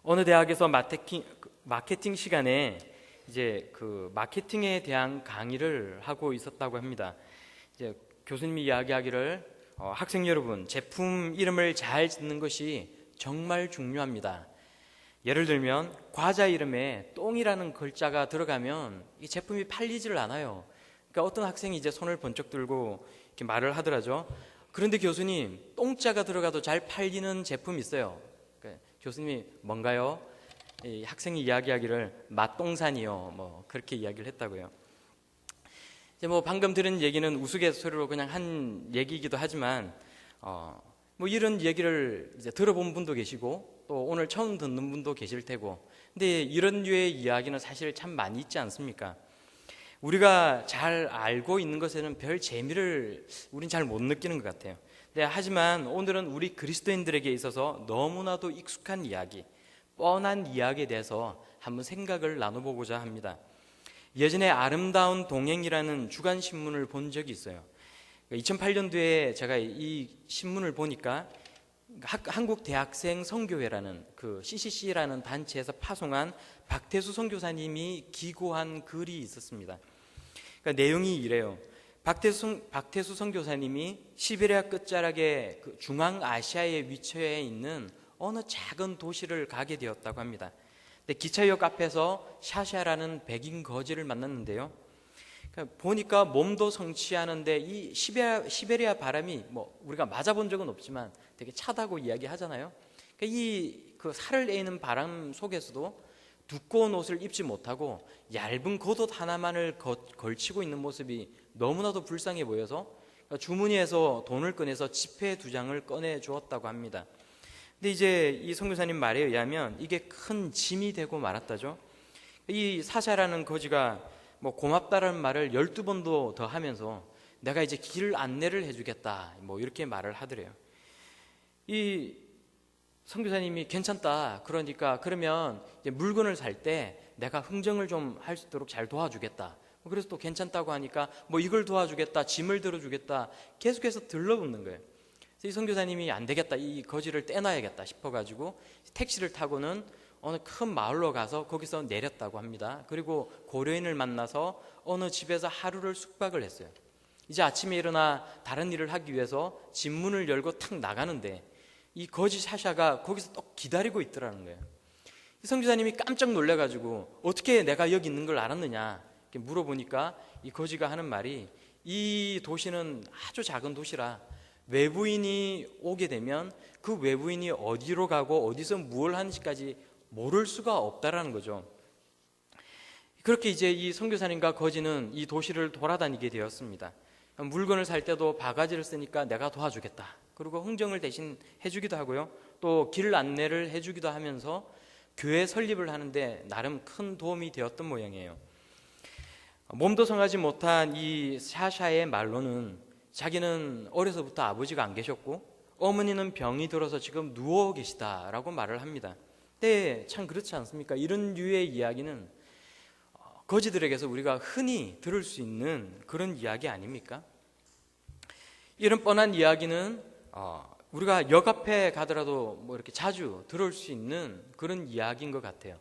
어느 대학에서 마케팅 시간에 이제 그 마케팅에 대한 강의를 하고 있었다고 합니다. 이제 교수님이 이야기하기를 학생 여러분, 제품 이름을 잘 짓는 것이 정말 중요합니다. 예를 들면 과자 이름에 똥이라는 글자가 들어가면 이 제품이 팔리지를 않아요. 그러니까 어떤 학생이 이제 손을 번쩍 들고 이렇게 말을 하더라죠. 그런데 교수님, 똥자가 들어가도 잘 팔리는 제품이 있어요. 그러니까 교수님이 뭔가요? 이 학생이 이야기하기를 맛동산이요. 뭐 그렇게 이야기를 했다고요. 이제 뭐 방금 들은 얘기는 우스갯소리로 그냥 한 얘기이기도 하지만 뭐 이런 얘기를 이제 들어본 분도 계시고 또 오늘 처음 듣는 분도 계실 테고, 근데 이런 류의 이야기는 사실 참 많이 있지 않습니까? 우리가 잘 알고 있는 것에는 별 재미를 우린 잘 못 느끼는 것 같아요. 네, 하지만 오늘은 우리 그리스도인들에게 있어서 너무나도 익숙한 이야기, 뻔한 이야기에 대해서 한번 생각을 나눠보고자 합니다. 예전에 아름다운 동행이라는 주간 신문을 본 적이 있어요. 2008년도에 제가 이 신문을 보니까 한국 대학생 선교회라는 그 CCC라는 단체에서 파송한 박태수 선교사님이 기고한 글이 있었습니다. 그러니까 내용이 이래요. 박태수 선교사님이 시베리아 끝자락의 그 중앙아시아에 위치해 있는 어느 작은 도시를 가게 되었다고 합니다. 근데 기차역 앞에서 샤샤라는 백인 거지를 만났는데요. 그러니까 보니까 몸도 성취하는데 이 시베리아 바람이 뭐 우리가 맞아본 적은 없지만 되게 차다고 이야기하잖아요. 그러니까 이 그 살을 에이는 바람 속에서도 두꺼운 옷을 입지 못하고 얇은 겉옷 하나만을 걸치고 있는 모습이 너무나도 불쌍해 보여서 주머니에서 돈을 꺼내서 지폐 2장을 꺼내 주었다고 합니다. 근데 이제 이 선교사님 말에 의하면 이게 큰 짐이 되고 말았다죠. 이 사샤라는 거지가 뭐 고맙다라는 말을 12번도 더 하면서 내가 이제 길 안내를 해주겠다 뭐 이렇게 말을 하더래요. 이 선교사님이 괜찮다 그러니까 그러면 이제 물건을 살 때 내가 흥정을 좀 할 수 있도록 잘 도와주겠다. 그래서 또 괜찮다고 하니까 뭐 이걸 도와주겠다, 짐을 들어주겠다 계속해서 들러붙는 거예요. 그래서 이 선교사님이 안 되겠다, 이 거지를 떼놔야겠다 싶어가지고 택시를 타고는 어느 큰 마을로 가서 거기서 내렸다고 합니다. 그리고 고려인을 만나서 어느 집에서 하루를 숙박을 했어요. 이제 아침에 일어나 다른 일을 하기 위해서 집 문을 열고 탁 나가는데 이 거지 샤샤가 거기서 또 기다리고 있더라는 거예요. 이 선교사님이 깜짝 놀라가지고 어떻게 내가 여기 있는 걸 알았느냐 이렇게 물어보니까 이 거지가 하는 말이 이 도시는 아주 작은 도시라 외부인이 오게 되면 그 외부인이 어디로 가고 어디서 무엇을 하는지까지 모를 수가 없다라는 거죠. 그렇게 이제 이 선교사님과 거지는 이 도시를 돌아다니게 되었습니다. 물건을 살 때도 바가지를 쓰니까 내가 도와주겠다. 그리고 흥정을 대신 해주기도 하고요. 또 길 안내를 해주기도 하면서 교회 설립을 하는데 나름 큰 도움이 되었던 모양이에요. 몸도 성하지 못한 이 샤샤의 말로는 자기는 어려서부터 아버지가 안 계셨고 어머니는 병이 들어서 지금 누워 계시다라고 말을 합니다. 네, 참 그렇지 않습니까? 이런 류의 이야기는 거지들에게서 우리가 흔히 들을 수 있는 그런 이야기 아닙니까? 이런 뻔한 이야기는 우리가 역 앞에 가더라도 뭐 이렇게 자주 들을 수 있는 그런 이야기인 것 같아요.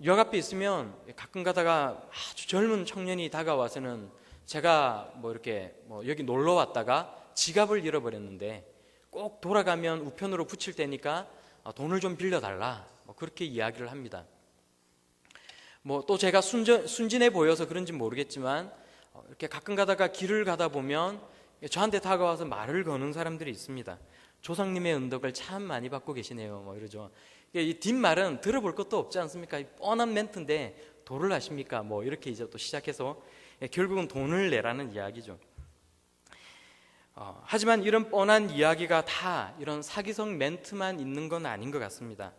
역 앞에 있으면 가끔 가다가 아주 젊은 청년이 다가와서는 제가 뭐 이렇게 뭐 여기 놀러 왔다가 지갑을 잃어버렸는데 꼭 돌아가면 우편으로 붙일 테니까 돈을 좀 빌려달라 뭐 그렇게 이야기를 합니다. 뭐 또 제가 순진해 보여서 그런지 모르겠지만 이렇게 가끔 가다가 길을 가다 보면 저한테 다가와서 말을 거는 사람들이 있습니다. 조상님의 은덕을 참 많이 받고 계시네요 뭐 이러죠. 이 뒷말은 들어볼 것도 없지 않습니까? 뻔한 멘트인데 도를 아십니까? 뭐 이렇게 이제 또 시작해서 결국은 돈을 내라는 이야기죠. 하지만 이런 뻔한 이야기가 다 이런 사기성 멘트만 있는 건 아닌 것 같습니다.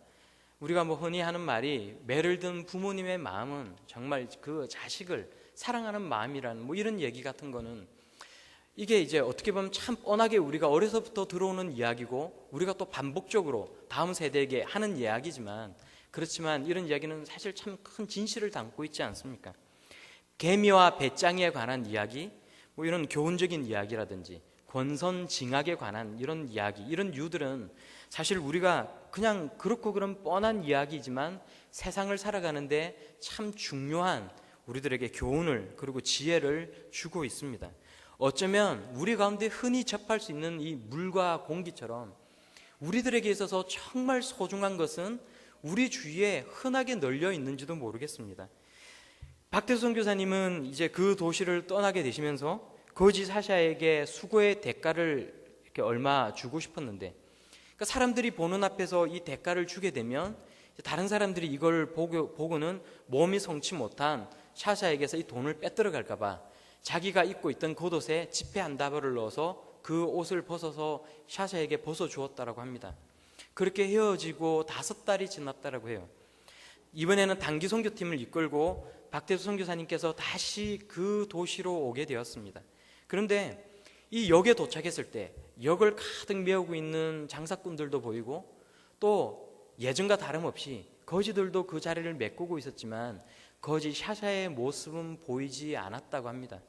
우리가 뭐 흔히 하는 말이 매를 든 부모님의 마음은 정말 그 자식을 사랑하는 마음이라는 뭐 이런 얘기 같은 거는 이게 이제 어떻게 보면 참 뻔하게 우리가 어려서부터 들어오는 이야기고 우리가 또 반복적으로 다음 세대에게 하는 이야기지만 그렇지만 이런 이야기는 사실 참 큰 진실을 담고 있지 않습니까? 개미와 배짱이에 관한 이야기, 뭐 이런 교훈적인 이야기라든지 권선징악에 관한 이런 이야기, 이런 류들은 사실 우리가 그냥 그렇고 그런 뻔한 이야기지만 세상을 살아가는데 참 중요한 우리들에게 교훈을 그리고 지혜를 주고 있습니다. 어쩌면 우리 가운데 흔히 접할 수 있는 이 물과 공기처럼 우리들에게 있어서 정말 소중한 것은 우리 주위에 흔하게 널려 있는지도 모르겠습니다. 박태수 선교사님은 이제 그 도시를 떠나게 되시면서 거지 사샤에게 수고의 대가를 이렇게 얼마 주고 싶었는데, 그러니까 사람들이 보는 앞에서 이 대가를 주게 되면 다른 사람들이 이걸 보고는 몸이 성치 못한 샤샤에게서 이 돈을 빼들어 갈까봐 자기가 입고 있던 겉옷에 지폐 한 다발을 넣어서 그 옷을 벗어서 샤샤에게 벗어주었다라고 합니다. 그렇게 헤어지고 5달이 지났다라고 해요. 이번에는 단기 선교팀을 이끌고 박태수 선교사님께서 다시 그 도시로 오게 되었습니다. 그런데 이 역에 도착했을 때 역을 가득 메우고 있는 장사꾼들도 보이고 또 예전과 다름없이 거지들도 그 자리를 메꾸고 있었지만 거지 샤샤의 모습은 보이지 않았다고 합니다.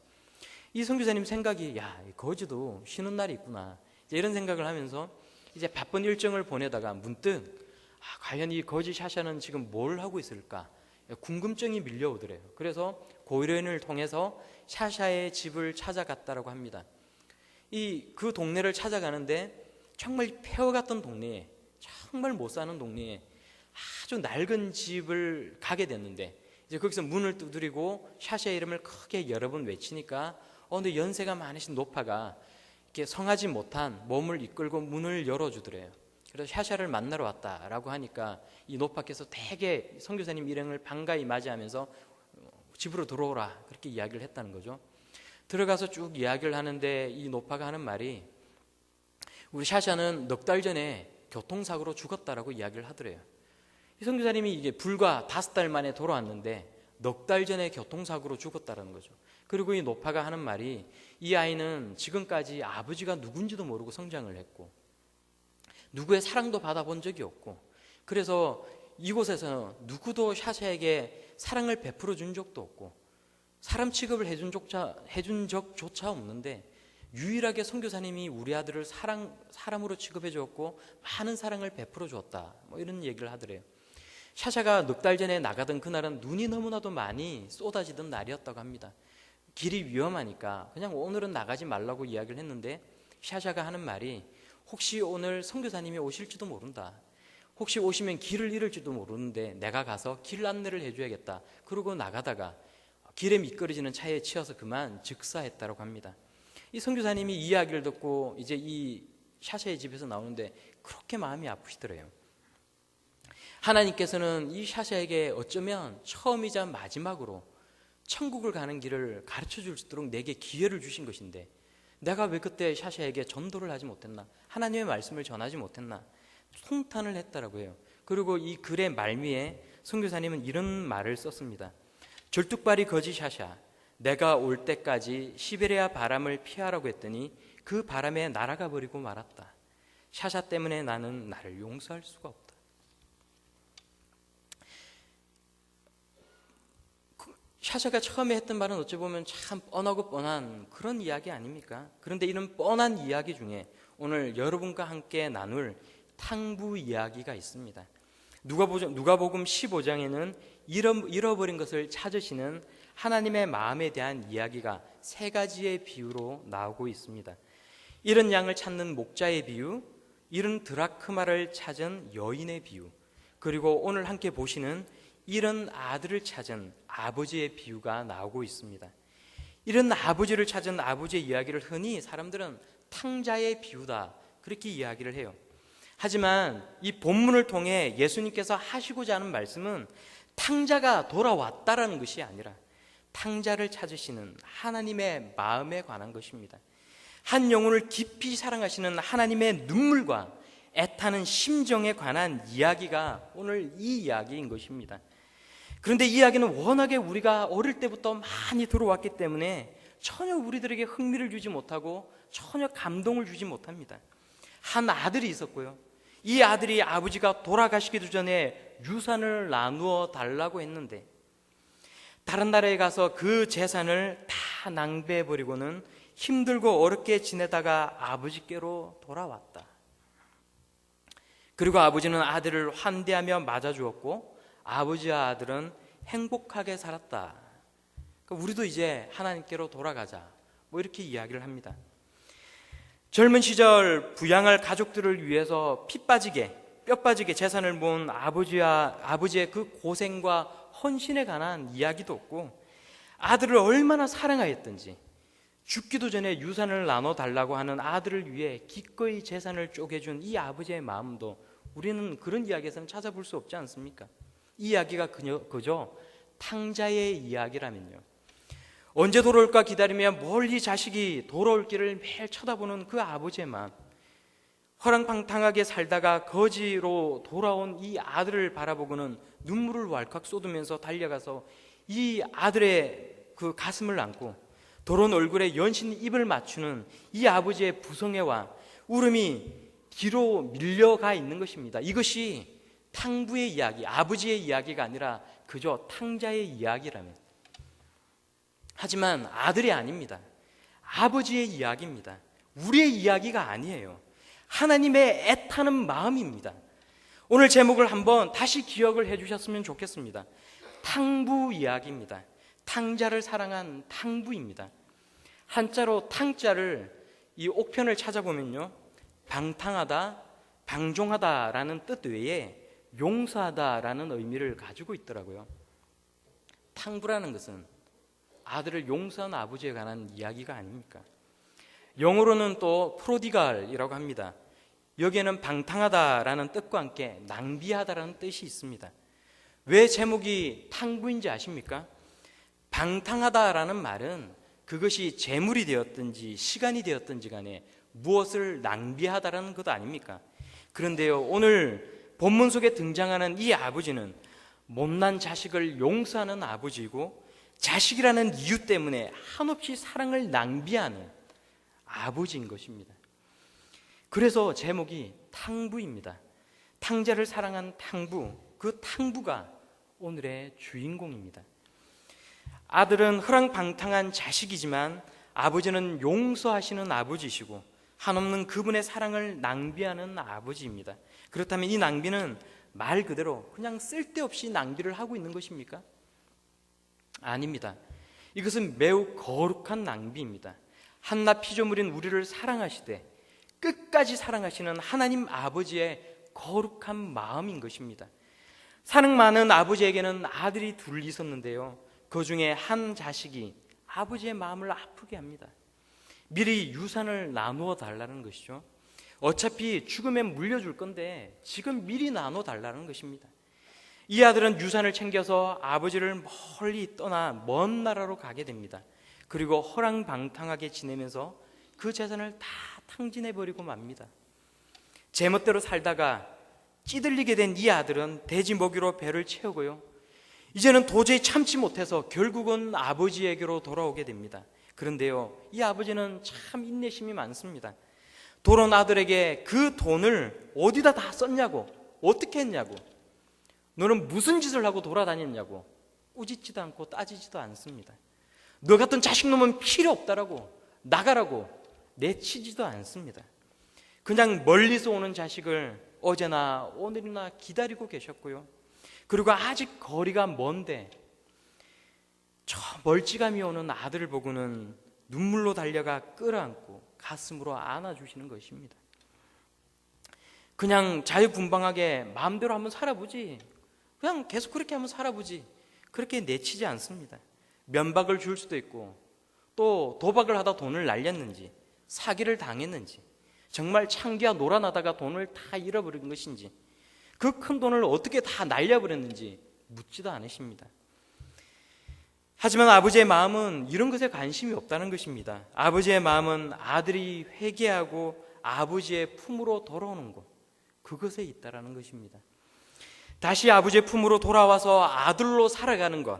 이 선교사님 생각이 거지도 쉬는 날이 있구나 이런 생각을 하면서 이제 바쁜 일정을 보내다가 문득 과연 이 거지 샤샤는 지금 뭘 하고 있을까 궁금증이 밀려오더래요. 그래서 고려인을 통해서 샤샤의 집을 찾아갔다라고 합니다. 그 동네를 찾아가는데 정말 폐허 같던 동네에, 정말 못 사는 동네에 아주 낡은 집을 가게 됐는데, 이제 거기서 문을 두드리고 샤샤의 이름을 크게 여러 번 외치니까 근데 연세가 많으신 노파가 이렇게 성하지 못한 몸을 이끌고 문을 열어주더래요. 그래서 샤샤를 만나러 왔다라고 하니까 이 노파께서 되게 선교사님 일행을 반가이 맞이하면서 집으로 들어오라 그렇게 이야기를 했다는 거죠. 들어가서 쭉 이야기를 하는데 이 노파가 하는 말이 우리 샤샤는 넉 달 전에 교통사고로 죽었다라고 이야기를 하더래요. 이 선교사님이 이게 불과 5달 만에 돌아왔는데 넉 달 전에 교통사고로 죽었다라는 거죠. 그리고 이 노파가 하는 말이 이 아이는 지금까지 아버지가 누군지도 모르고 성장을 했고 누구의 사랑도 받아본 적이 없고 그래서 이곳에서 누구도 샤샤에게 사랑을 베풀어 준 적도 없고 사람 취급을 해준 적조차 없는데 유일하게 선교사님이 우리 아들을 사람으로 취급해 주었고 많은 사랑을 베풀어 주었다 이런 얘기를 하더래요. 샤샤가 넉 달 전에 나가던 그날은 눈이 너무나도 많이 쏟아지던 날이었다고 합니다. 길이 위험하니까 그냥 오늘은 나가지 말라고 이야기를 했는데 샤샤가 하는 말이 혹시 오늘 선교사님이 오실지도 모른다. 혹시 오시면 길을 잃을지도 모르는데 내가 가서 길 안내를 해줘야겠다. 그러고 나가다가 길에 미끄러지는 차에 치여서 그만 즉사했다고 합니다. 이 선교사님이 이 이야기를 듣고 이제 이 샤샤의 집에서 나오는데 그렇게 마음이 아프시더래요. 하나님께서는 이 샤샤에게 어쩌면 처음이자 마지막으로 천국을 가는 길을 가르쳐 줄 수 있도록 내게 기회를 주신 것인데 내가 왜 그때 샤샤에게 전도를 하지 못했나? 하나님의 말씀을 전하지 못했나? 통탄을 했다라고 해요. 그리고 이 글의 말미에 선교사님은 이런 말을 썼습니다. 절뚝발이 거지 샤샤, 내가 올 때까지 시베리아 바람을 피하라고 했더니 그 바람에 날아가 버리고 말았다. 샤샤 때문에 나는 나를 용서할 수가 없다. 샤샤가 처음에 했던 말은 어찌 보면 참 뻔하고 뻔한 그런 이야기 아닙니까? 그런데 이런 뻔한 이야기 중에 오늘 여러분과 함께 나눌 탕부 이야기가 있습니다. 누가복음 15장에는 잃어버린 것을 찾으시는 하나님의 마음에 대한 이야기가 3가지의 비유로 나오고 있습니다. 잃은 양을 찾는 목자의 비유, 잃은 드라크마를 찾은 여인의 비유, 그리고 오늘 함께 보시는 잃은 아들을 찾은 아버지의 비유가 나오고 있습니다. 잃은 아버지를 찾은 아버지의 이야기를 흔히 사람들은 탕자의 비유다 그렇게 이야기를 해요. 하지만 이 본문을 통해 예수님께서 하시고자 하는 말씀은 탕자가 돌아왔다라는 것이 아니라 탕자를 찾으시는 하나님의 마음에 관한 것입니다. 한 영혼을 깊이 사랑하시는 하나님의 눈물과 애타는 심정에 관한 이야기가 오늘 이 이야기인 것입니다. 그런데 이 이야기는 워낙에 우리가 어릴 때부터 많이 들어왔기 때문에 전혀 우리들에게 흥미를 주지 못하고 전혀 감동을 주지 못합니다. 한 아들이 있었고요. 이 아들이 아버지가 돌아가시기도 전에 유산을 나누어 달라고 했는데 다른 나라에 가서 그 재산을 다 낭비해버리고는 힘들고 어렵게 지내다가 아버지께로 돌아왔다. 그리고 아버지는 아들을 환대하며 맞아주었고 아버지와 아들은 행복하게 살았다. 그러니까 우리도 이제 하나님께로 돌아가자, 뭐 이렇게 이야기를 합니다. 젊은 시절 부양할 가족들을 위해서 피 빠지게 뼈 빠지게 재산을 모은 아버지의 그 고생과 헌신에 관한 이야기도 없고, 아들을 얼마나 사랑하였던지 죽기도 전에 유산을 나눠달라고 하는 아들을 위해 기꺼이 재산을 쪼개준 이 아버지의 마음도 우리는 그런 이야기에서는 찾아볼 수 없지 않습니까? 이 이야기가 그저 탕자의 이야기라면요, 언제 돌아올까 기다리며 멀리 자식이 돌아올 길을 매일 쳐다보는 그 아버지의 마음, 허랑방탕하게 살다가 거지로 돌아온 이 아들을 바라보고는 눈물을 왈칵 쏟으면서 달려가서 이 아들의 그 가슴을 안고 더러운 얼굴에 연신 입을 맞추는 이 아버지의 부성애와 울음이 뒤로 밀려가 있는 것입니다. 이것이 탕부의 이야기, 아버지의 이야기가 아니라 그저 탕자의 이야기라면. 하지만 아들이 아닙니다. 아버지의 이야기입니다. 우리의 이야기가 아니에요. 하나님의 애타는 마음입니다. 오늘 제목을 한번 다시 기억을 해주셨으면 좋겠습니다. 탕부 이야기입니다. 탕자를 사랑한 탕부입니다. 한자로 탕자를 이 옥편을 찾아보면요, 방탕하다, 방종하다라는 뜻 외에 용서하다라는 의미를 가지고 있더라고요. 탕부라는 것은 아들을 용서한 아버지에 관한 이야기가 아닙니까? 영어로는 또 프로디갈이라고 합니다. 여기에는 방탕하다라는 뜻과 함께 낭비하다라는 뜻이 있습니다. 왜 제목이 탕부인지 아십니까? 방탕하다라는 말은 그것이 재물이 되었든지 시간이 되었든지 간에 무엇을 낭비하다라는 것 아닙니까? 그런데요, 오늘 본문 속에 등장하는 이 아버지는 못난 자식을 용서하는 아버지이고, 자식이라는 이유 때문에 한없이 사랑을 낭비하는 아버지인 것입니다. 그래서 제목이 탕부입니다. 탕자를 사랑한 탕부, 그 탕부가 오늘의 주인공입니다. 아들은 허랑방탕한 자식이지만 아버지는 용서하시는 아버지시고 한없는 그분의 사랑을 낭비하는 아버지입니다. 그렇다면 이 낭비는 말 그대로 그냥 쓸데없이 낭비를 하고 있는 것입니까? 아닙니다. 이것은 매우 거룩한 낭비입니다. 한낱 피조물인 우리를 사랑하시되 끝까지 사랑하시는 하나님 아버지의 거룩한 마음인 것입니다. 사랑 많은 아버지에게는 아들이 둘 있었는데요, 그 중에 한 자식이 아버지의 마음을 아프게 합니다. 미리 유산을 나누어 달라는 것이죠. 어차피 죽으면 물려줄 건데 지금 미리 나눠 달라는 것입니다. 이 아들은 유산을 챙겨서 아버지를 멀리 떠나 먼 나라로 가게 됩니다. 그리고 허랑방탕하게 지내면서 그 재산을 다 탕진해버리고 맙니다. 제멋대로 살다가 찌들리게 된 이 아들은 돼지 먹이로 배를 채우고요, 이제는 도저히 참지 못해서 결국은 아버지에게로 돌아오게 됩니다. 그런데요, 이 아버지는 참 인내심이 많습니다. 돌아온 아들에게 그 돈을 어디다 다 썼냐고, 어떻게 했냐고, 너는 무슨 짓을 하고 돌아다녔냐고 꾸짖지도 않고 따지지도 않습니다. 너 같은 자식놈은 필요 없다라고, 나가라고 내치지도 않습니다. 그냥 멀리서 오는 자식을 어제나 오늘이나 기다리고 계셨고요, 그리고 아직 거리가 먼데 저 멀찌감이 오는 아들을 보고는 눈물로 달려가 끌어안고 가슴으로 안아주시는 것입니다. 그냥 자유분방하게 마음대로 한번 살아보지, 그냥 계속 그렇게 한번 살아보지, 그렇게 내치지 않습니다. 면박을 줄 수도 있고, 또 도박을 하다 돈을 날렸는지, 사기를 당했는지, 정말 창기와 놀아나다가 돈을 다 잃어버린 것인지, 그 큰 돈을 어떻게 다 날려버렸는지 묻지도 않으십니다. 하지만 아버지의 마음은 이런 것에 관심이 없다는 것입니다. 아버지의 마음은 아들이 회개하고 아버지의 품으로 돌아오는 것, 그것에 있다는 것입니다. 다시 아버지의 품으로 돌아와서 아들로 살아가는 것,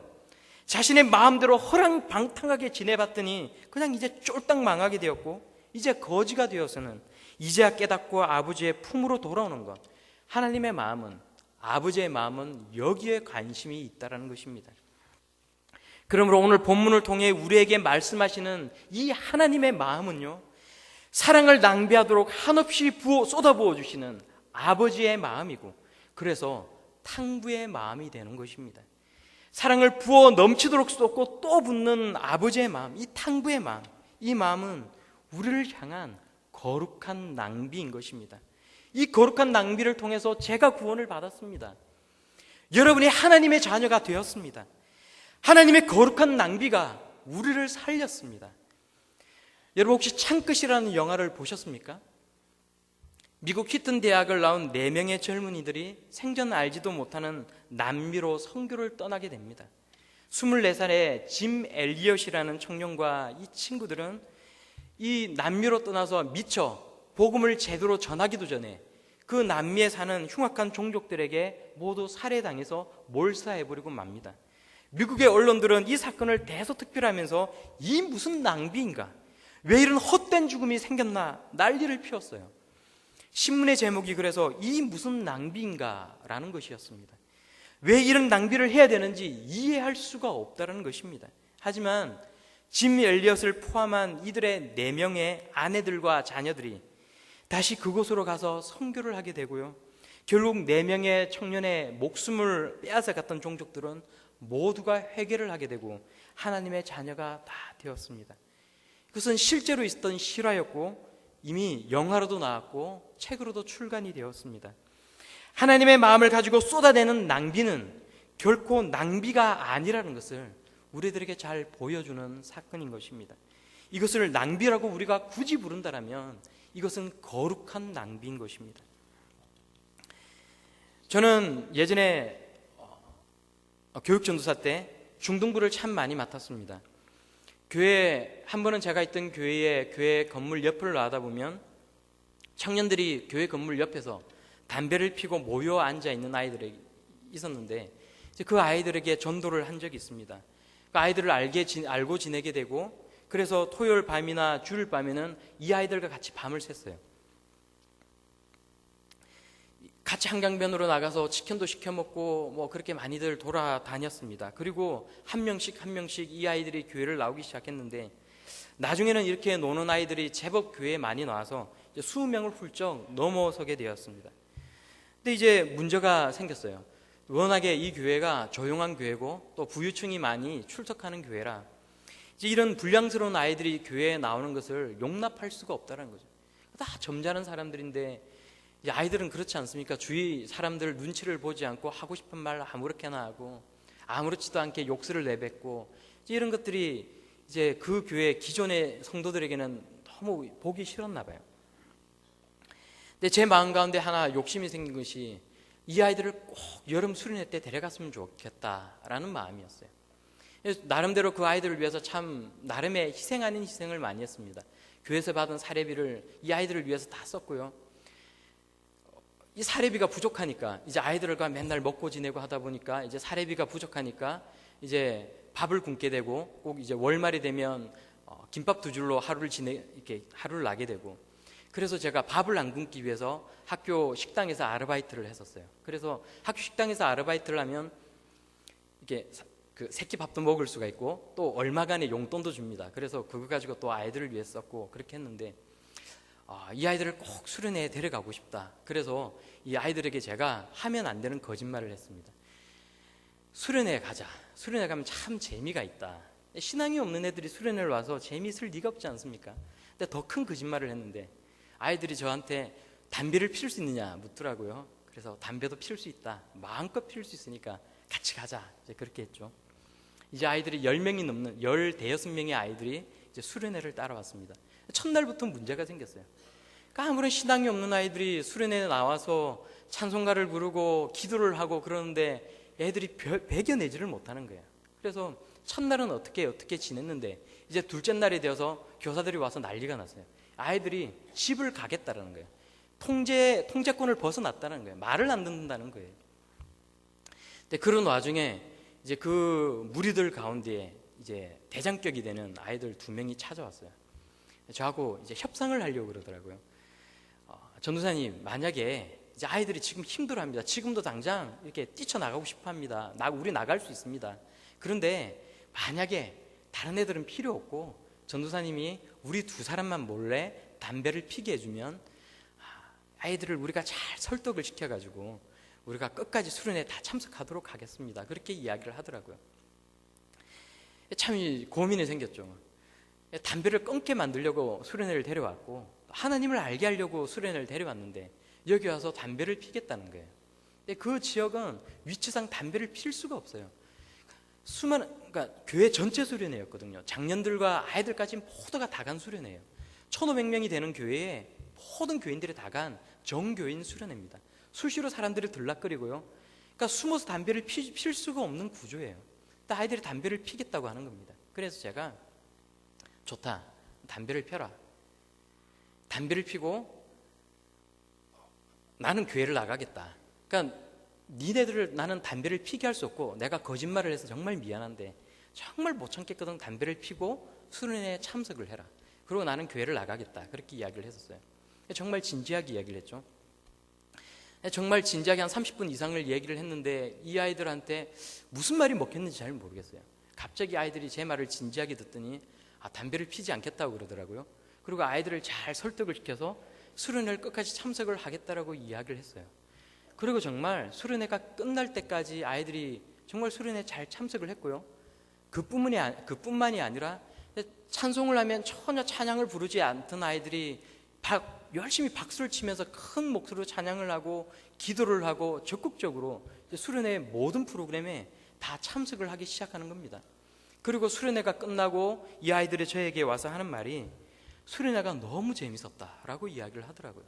자신의 마음대로 허랑방탕하게 지내봤더니 그냥 이제 쫄딱 망하게 되었고, 이제 거지가 되어서는 이제야 깨닫고 아버지의 품으로 돌아오는 것, 하나님의 마음은, 아버지의 마음은 여기에 관심이 있다는 것입니다. 그러므로 오늘 본문을 통해 우리에게 말씀하시는 이 하나님의 마음은요, 사랑을 낭비하도록 한없이 쏟아부어 주시는 아버지의 마음이고, 그래서 탕부의 마음이 되는 것입니다. 사랑을 부어 넘치도록 쏟고 또 붓는 아버지의 마음, 이 탕부의 마음, 이 마음은 우리를 향한 거룩한 낭비인 것입니다. 이 거룩한 낭비를 통해서 제가 구원을 받았습니다. 여러분이 하나님의 자녀가 되었습니다. 하나님의 거룩한 낭비가 우리를 살렸습니다. 여러분 혹시 창끝이라는 영화를 보셨습니까? 미국 히튼 대학을 나온 4명의 젊은이들이 생전 알지도 못하는 남미로 선교를 떠나게 됩니다. 24살의 짐 엘리엇이라는 청년과 이 친구들은 이 남미로 떠나서 미처 복음을 제대로 전하기도 전에 그 남미에 사는 흉악한 종족들에게 모두 살해당해서 몰사해버리고 맙니다. 미국의 언론들은 이 사건을 대서특필하면서 이 무슨 낭비인가, 왜 이런 헛된 죽음이 생겼나 난리를 피웠어요. 신문의 제목이 그래서 이 무슨 낭비인가 라는 것이었습니다. 왜 이런 낭비를 해야 되는지 이해할 수가 없다는 것입니다. 하지만 짐 엘리엇을 포함한 이들의 4명의 아내들과 자녀들이 다시 그곳으로 가서 선교를 하게 되고요, 결국 4명의 청년의 목숨을 빼앗아갔던 종족들은 모두가 회개를 하게 되고 하나님의 자녀가 다 되었습니다. 그것은 실제로 있었던 실화였고 이미 영화로도 나왔고 책으로도 출간이 되었습니다. 하나님의 마음을 가지고 쏟아내는 낭비는 결코 낭비가 아니라는 것을 우리들에게 잘 보여주는 사건인 것입니다. 이것을 낭비라고 우리가 굳이 부른다면 이것은 거룩한 낭비인 것입니다. 저는 예전에 교육전도사 때 중등부를 참 많이 맡았습니다. 교회 한 번은 제가 있던 교회 건물 옆을 나가다 보면 청년들이 교회 건물 옆에서 담배를 피고 모여 앉아 있는 아이들이 있었는데 그 아이들에게 전도를 한 적이 있습니다. 그 아이들을 알고 지내게 되고 그래서 토요일 밤이나 주일 밤에는 이 아이들과 같이 밤을 샜어요. 같이 한강변으로 나가서 치킨도 시켜 먹고 뭐 그렇게 많이들 돌아다녔습니다. 그리고 한 명씩 이 아이들이 교회를 나오기 시작했는데 나중에는 이렇게 노는 아이들이 제법 교회에 많이 나와서 이제 20명을 훌쩍 넘어서게 되었습니다. 근데 이제 문제가 생겼어요. 워낙에 이 교회가 조용한 교회고 또 부유층이 많이 출석하는 교회라 이제 이런 불량스러운 아이들이 교회에 나오는 것을 용납할 수가 없다는 거죠. 다 점잖은 사람들인데 이제 아이들은 그렇지 않습니까? 주위 사람들 눈치를 보지 않고 하고 싶은 말 아무렇게나 하고 아무렇지도 않게 욕설을 내뱉고 이런 것들이 이제 그 교회 기존의 성도들에게는 너무 보기 싫었나 봐요. 근데 제 마음 가운데 하나 욕심이 생긴 것이 이 아이들을 꼭 여름 수련회 때 데려갔으면 좋겠다라는 마음이었어요. 나름대로 그 아이들을 위해서 참 나름의 희생 아닌 희생을 많이 했습니다. 교회에서 받은 사례비를 이 아이들을 위해서 다 썼고요. 이 사례비가 부족하니까 이제 아이들과 맨날 먹고 지내고 하다 보니까 이제 사례비가 부족하니까 이제 밥을 굶게 되고 꼭 이제 월말이 되면 김밥 2줄로 하루를 나게 되고 그래서 제가 밥을 안 굶기 위해서 학교 식당에서 아르바이트를 했었어요. 그래서 학교 식당에서 아르바이트를 하면 이게 그 새끼 밥도 먹을 수가 있고 또 얼마간의 용돈도 줍니다. 그래서 그거 가지고 또 아이들을 위해 썼고 그렇게 했는데 이 아이들을 꼭 수련회에 데려가고 싶다. 그래서 이 아이들에게 제가 하면 안 되는 거짓말을 했습니다. 수련회에 가자. 수련회 가면 참 재미가 있다. 신앙이 없는 애들이 수련회를 와서 재미있을 리가 없지 않습니까? 근데 더 큰 거짓말을 했는데 아이들이 저한테 담배를 피울 수 있느냐 묻더라고요. 그래서 담배도 피울 수 있다. 마음껏 피울 수 있으니까 같이 가자. 이제 그렇게 했죠. 이제 아이들이 10명이 넘는 15명의 아이들이 이제 수련회를 따라왔습니다. 첫날부터 문제가 생겼어요. 그러니까 아무런 신앙이 없는 아이들이 수련회에 나와서 찬송가를 부르고 기도를 하고 그러는데 애들이 배겨내지를 못하는 거예요. 그래서 첫날은 어떻게 지냈는데 이제 둘째 날이 되어서 교사들이 와서 난리가 났어요. 아이들이 집을 가겠다라는 거예요. 통제권을 벗어났다는 거예요. 말을 안 듣는다는 거예요. 근데 그런 와중에 이제 그 무리들 가운데 이제 대장격이 되는 아이들 2명이 찾아왔어요. 저하고 이제 협상을 하려고 그러더라고요. 전도사님, 만약에 이제 아이들이 지금 힘들어합니다. 지금도 당장 이렇게 뛰쳐나가고 싶어합니다. 우리 나갈 수 있습니다. 그런데 만약에 다른 애들은 필요 없고 전도사님이 우리 2 사람만 몰래 담배를 피게 해주면 아이들을 우리가 잘 설득을 시켜가지고 우리가 끝까지 수련회에 다 참석하도록 하겠습니다. 그렇게 이야기를 하더라고요. 참 고민이 생겼죠. 담배를 끊게 만들려고 수련회를 데려왔고 하나님을 알게 하려고 수련회를 데려왔는데 여기 와서 담배를 피겠다는 거예요. 근데 그 지역은 위치상 담배를 필 수가 없어요. 그러니까 교회 전체 수련회였거든요. 장년들과 아이들까지 모두가 다 간 수련회예요. 1,500명이 되는 교회에 모든 교인들이 다 간 정교인 수련회입니다. 수시로 사람들이 들락거리고요. 그러니까 숨어서 담배를 필 수가 없는 구조예요. 또 아이들이 담배를 피겠다고 하는 겁니다. 그래서 제가 좋다, 담배를 펴라. 담배를 피고 나는 교회를 나가겠다. 그러니까 니네들을 나는 담배를 피게 할 수 없고 내가 거짓말을 해서 정말 미안한데 정말 못 참겠거든. 담배를 피고 수련회에 참석을 해라. 그리고 나는 교회를 나가겠다. 그렇게 이야기를 했었어요. 정말 진지하게 이야기를 했죠. 정말 진지하게 한 30분 이상을 얘기를 했는데 이 아이들한테 무슨 말이 먹혔는지 잘 모르겠어요. 갑자기 아이들이 제 말을 진지하게 듣더니 담배를 피지 않겠다고 그러더라고요. 그리고 아이들을 잘 설득을 시켜서 수련회를 끝까지 참석을 하겠다라고 이야기를 했어요. 그리고 정말 수련회가 끝날 때까지 아이들이 정말 수련회에 잘 참석을 했고요. 그뿐만이 아니라 찬송을 하면 전혀 찬양을 부르지 않던 아이들이 열심히 박수를 치면서 큰 목소리로 찬양을 하고 기도를 하고 적극적으로 수련회 모든 프로그램에 다 참석을 하기 시작하는 겁니다. 그리고 수련회가 끝나고 이 아이들이 저에게 와서 하는 말이 수련회가 너무 재밌었다라고 이야기를 하더라고요.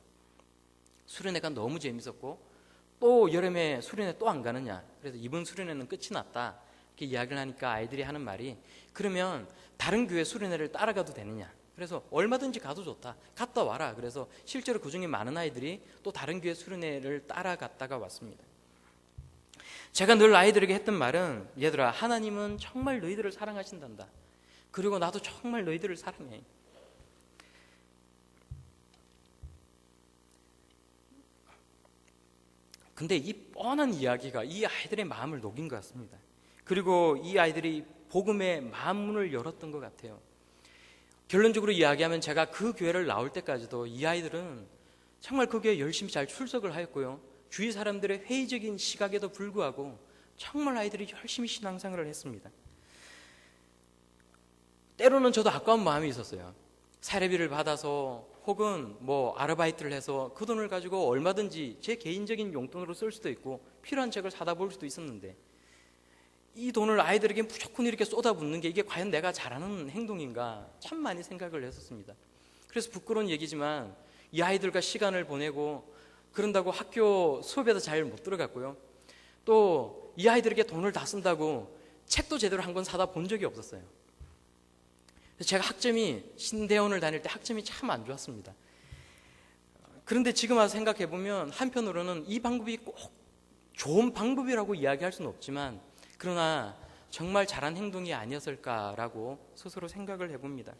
수련회가 너무 재밌었고 또 여름에 수련회 또 안 가느냐, 그래서 이번 수련회는 끝이 났다 이렇게 이야기를 하니까 아이들이 하는 말이 그러면 다른 교회 수련회를 따라가도 되느냐, 그래서 얼마든지 가도 좋다, 갔다 와라. 그래서 실제로 그중에 많은 아이들이 또 다른 교회 수련회를 따라갔다가 왔습니다. 제가 늘 아이들에게 했던 말은 얘들아, 하나님은 정말 너희들을 사랑하신단다. 그리고 나도 정말 너희들을 사랑해. 근데 이 뻔한 이야기가 이 아이들의 마음을 녹인 것 같습니다. 그리고 이 아이들이 복음의 마음문을 열었던 것 같아요. 결론적으로 이야기하면 제가 그 교회를 나올 때까지도 이 아이들은 정말 그 교회에 열심히 잘 출석을 하였고요. 주위 사람들의 회의적인 시각에도 불구하고 정말 아이들이 열심히 신앙생활을 했습니다. 때로는 저도 아까운 마음이 있었어요. 사례비를 받아서 혹은 아르바이트를 해서 그 돈을 가지고 얼마든지 제 개인적인 용돈으로 쓸 수도 있고 필요한 책을 사다 볼 수도 있었는데 이 돈을 아이들에게 무조건 이렇게 쏟아붓는 게 이게 과연 내가 잘하는 행동인가 참 많이 생각을 했었습니다. 그래서 부끄러운 얘기지만 이 아이들과 시간을 보내고 그런다고 학교 수업에도 잘 못 들어갔고요. 또 이 아이들에게 돈을 다 쓴다고 책도 제대로 한 권 사다 본 적이 없었어요. 제가 신대원을 다닐 때 학점이 참 안 좋았습니다. 그런데 지금 와서 생각해 보면 한편으로는 이 방법이 꼭 좋은 방법이라고 이야기할 수는 없지만 그러나 정말 잘한 행동이 아니었을까라고 스스로 생각을 해봅니다.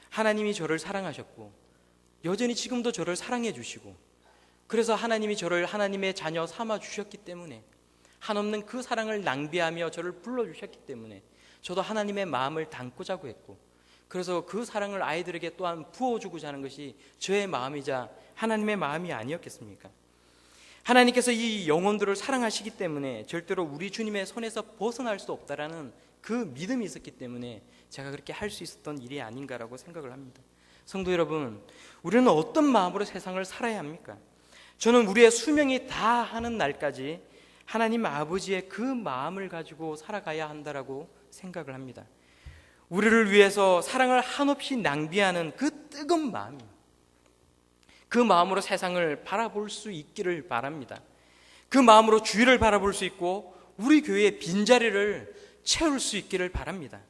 하나님이 저를 사랑하셨고 여전히 지금도 저를 사랑해 주시고 그래서 하나님이 저를 하나님의 자녀 삼아 주셨기 때문에 한없는 그 사랑을 낭비하며 저를 불러주셨기 때문에 저도 하나님의 마음을 담고자 했고 그래서 그 사랑을 아이들에게 또한 부어주고자 하는 것이 저의 마음이자 하나님의 마음이 아니었겠습니까? 하나님께서 이 영혼들을 사랑하시기 때문에 절대로 우리 주님의 손에서 벗어날 수 없다라는 그 믿음이 있었기 때문에 제가 그렇게 할 수 있었던 일이 아닌가라고 생각을 합니다. 성도 여러분, 우리는 어떤 마음으로 세상을 살아야 합니까? 저는 우리의 수명이 다 하는 날까지 하나님 아버지의 그 마음을 가지고 살아가야 한다라고 생각을 합니다. 우리를 위해서 사랑을 한없이 낭비하는 그 뜨거운 마음, 그 마음으로 세상을 바라볼 수 있기를 바랍니다. 그 마음으로 주위를 바라볼 수 있고 우리 교회의 빈자리를 채울 수 있기를 바랍니다.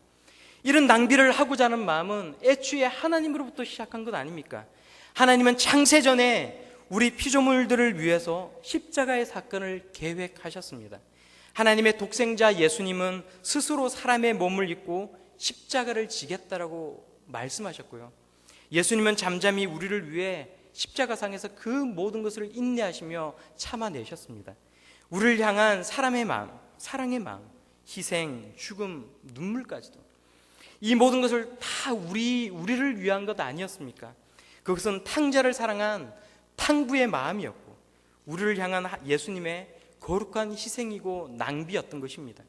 이런 낭비를 하고자 하는 마음은 애초에 하나님으로부터 시작한 것 아닙니까? 하나님은 창세전에 우리 피조물들을 위해서 십자가의 사건을 계획하셨습니다. 하나님의 독생자 예수님은 스스로 사람의 몸을 입고 십자가를 지겠다라고 말씀하셨고요. 예수님은 잠잠히 우리를 위해 십자가상에서 그 모든 것을 인내하시며 참아내셨습니다. 우리를 향한 사람의 마음, 사랑의 마음, 희생, 죽음, 눈물까지도 이 모든 것을 다 우리를 위한 것 아니었습니까? 그것은 탕자를 사랑한 탕부의 마음이었고 우리를 향한 예수님의 거룩한 희생이고 낭비였던 것입니다.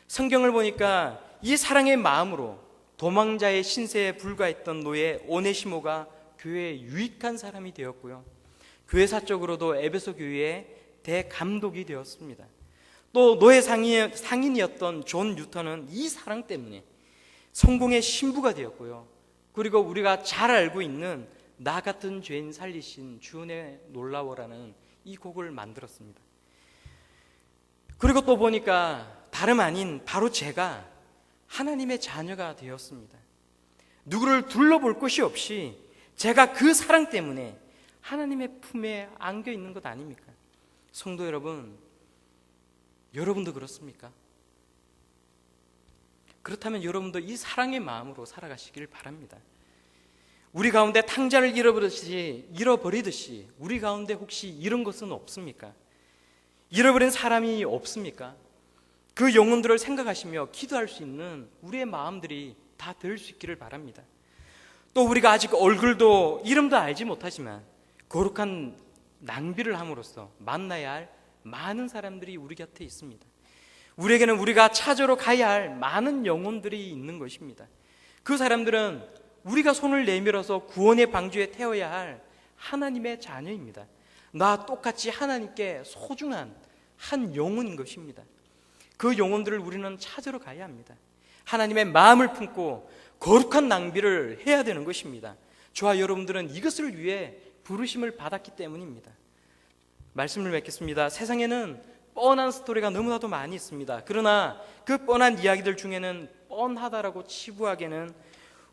성경을 보니까 이 사랑의 마음으로 도망자의 신세에 불과했던 노예 오네시모가 교회에 유익한 사람이 되었고요, 교회사적으로도 에베소 교회의 대감독이 되었습니다. 또 노예 상인이었던 존 뉴턴은 이 사랑 때문에 성공의 신부가 되었고요, 그리고 우리가 잘 알고 있는 나 같은 죄인 살리신 주은혜 놀라워라는 이 곡을 만들었습니다. 그리고 또 보니까 다름 아닌 바로 제가 하나님의 자녀가 되었습니다. 누구를 둘러볼 곳이 없이 제가 그 사랑 때문에 하나님의 품에 안겨 있는 것 아닙니까? 성도 여러분, 여러분도 그렇습니까? 그렇다면 여러분도 이 사랑의 마음으로 살아가시길 바랍니다. 우리 가운데 탕자를 잃어버리듯이 우리 가운데 혹시 이런 것은 없습니까? 잃어버린 사람이 없습니까? 그 영혼들을 생각하시며 기도할 수 있는 우리의 마음들이 다 될 수 있기를 바랍니다. 또 우리가 아직 얼굴도 이름도 알지 못하지만 거룩한 낭비를 함으로써 만나야 할 많은 사람들이 우리 곁에 있습니다. 우리에게는 우리가 찾으러 가야 할 많은 영혼들이 있는 것입니다. 그 사람들은 우리가 손을 내밀어서 구원의 방주에 태워야 할 하나님의 자녀입니다. 나와 똑같이 하나님께 소중한 한 영혼인 것입니다. 그 영혼들을 우리는 찾으러 가야 합니다. 하나님의 마음을 품고 거룩한 낭비를 해야 되는 것입니다. 저와 여러분들은 이것을 위해 부르심을 받았기 때문입니다. 말씀을 맺겠습니다. 세상에는 뻔한 스토리가 너무나도 많이 있습니다. 그러나 그 뻔한 이야기들 중에는 뻔하다라고 치부하기에는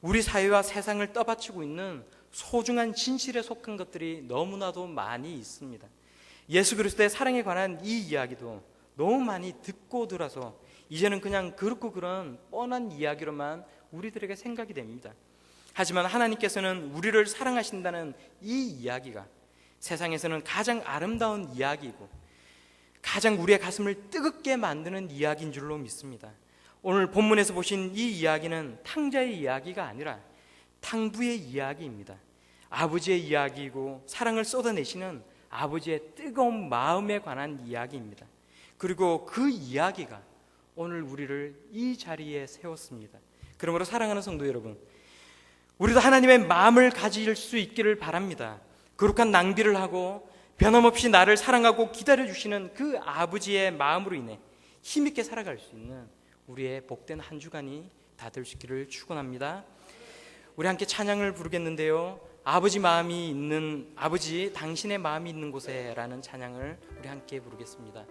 우리 사회와 세상을 떠받치고 있는 소중한 진실에 속한 것들이 너무나도 많이 있습니다. 예수 그리스도의 사랑에 관한 이 이야기도 너무 많이 듣고 들어서 이제는 그냥 그렇고 그런 뻔한 이야기로만 우리들에게 생각이 됩니다. 하지만 하나님께서는 우리를 사랑하신다는 이 이야기가 세상에서는 가장 아름다운 이야기이고 가장 우리의 가슴을 뜨겁게 만드는 이야기인 줄로 믿습니다. 오늘 본문에서 보신 이 이야기는 탕자의 이야기가 아니라 탕부의 이야기입니다. 아버지의 이야기이고 사랑을 쏟아내시는 아버지의 뜨거운 마음에 관한 이야기입니다. 그리고 그 이야기가 오늘 우리를 이 자리에 세웠습니다. 그러므로 사랑하는 성도 여러분, 우리도 하나님의 마음을 가질 수 있기를 바랍니다. 거룩한 낭비를 하고 변함없이 나를 사랑하고 기다려주시는 그 아버지의 마음으로 인해 힘있게 살아갈 수 있는 우리의 복된 한 주간이 다 될 수 있기를 축원합니다. 우리 함께 찬양을 부르겠는데요, 아버지 당신의 마음이 있는 곳에 라는 찬양을 우리 함께 부르겠습니다.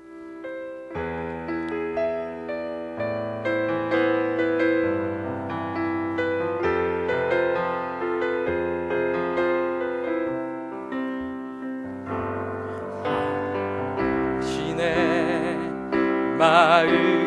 마음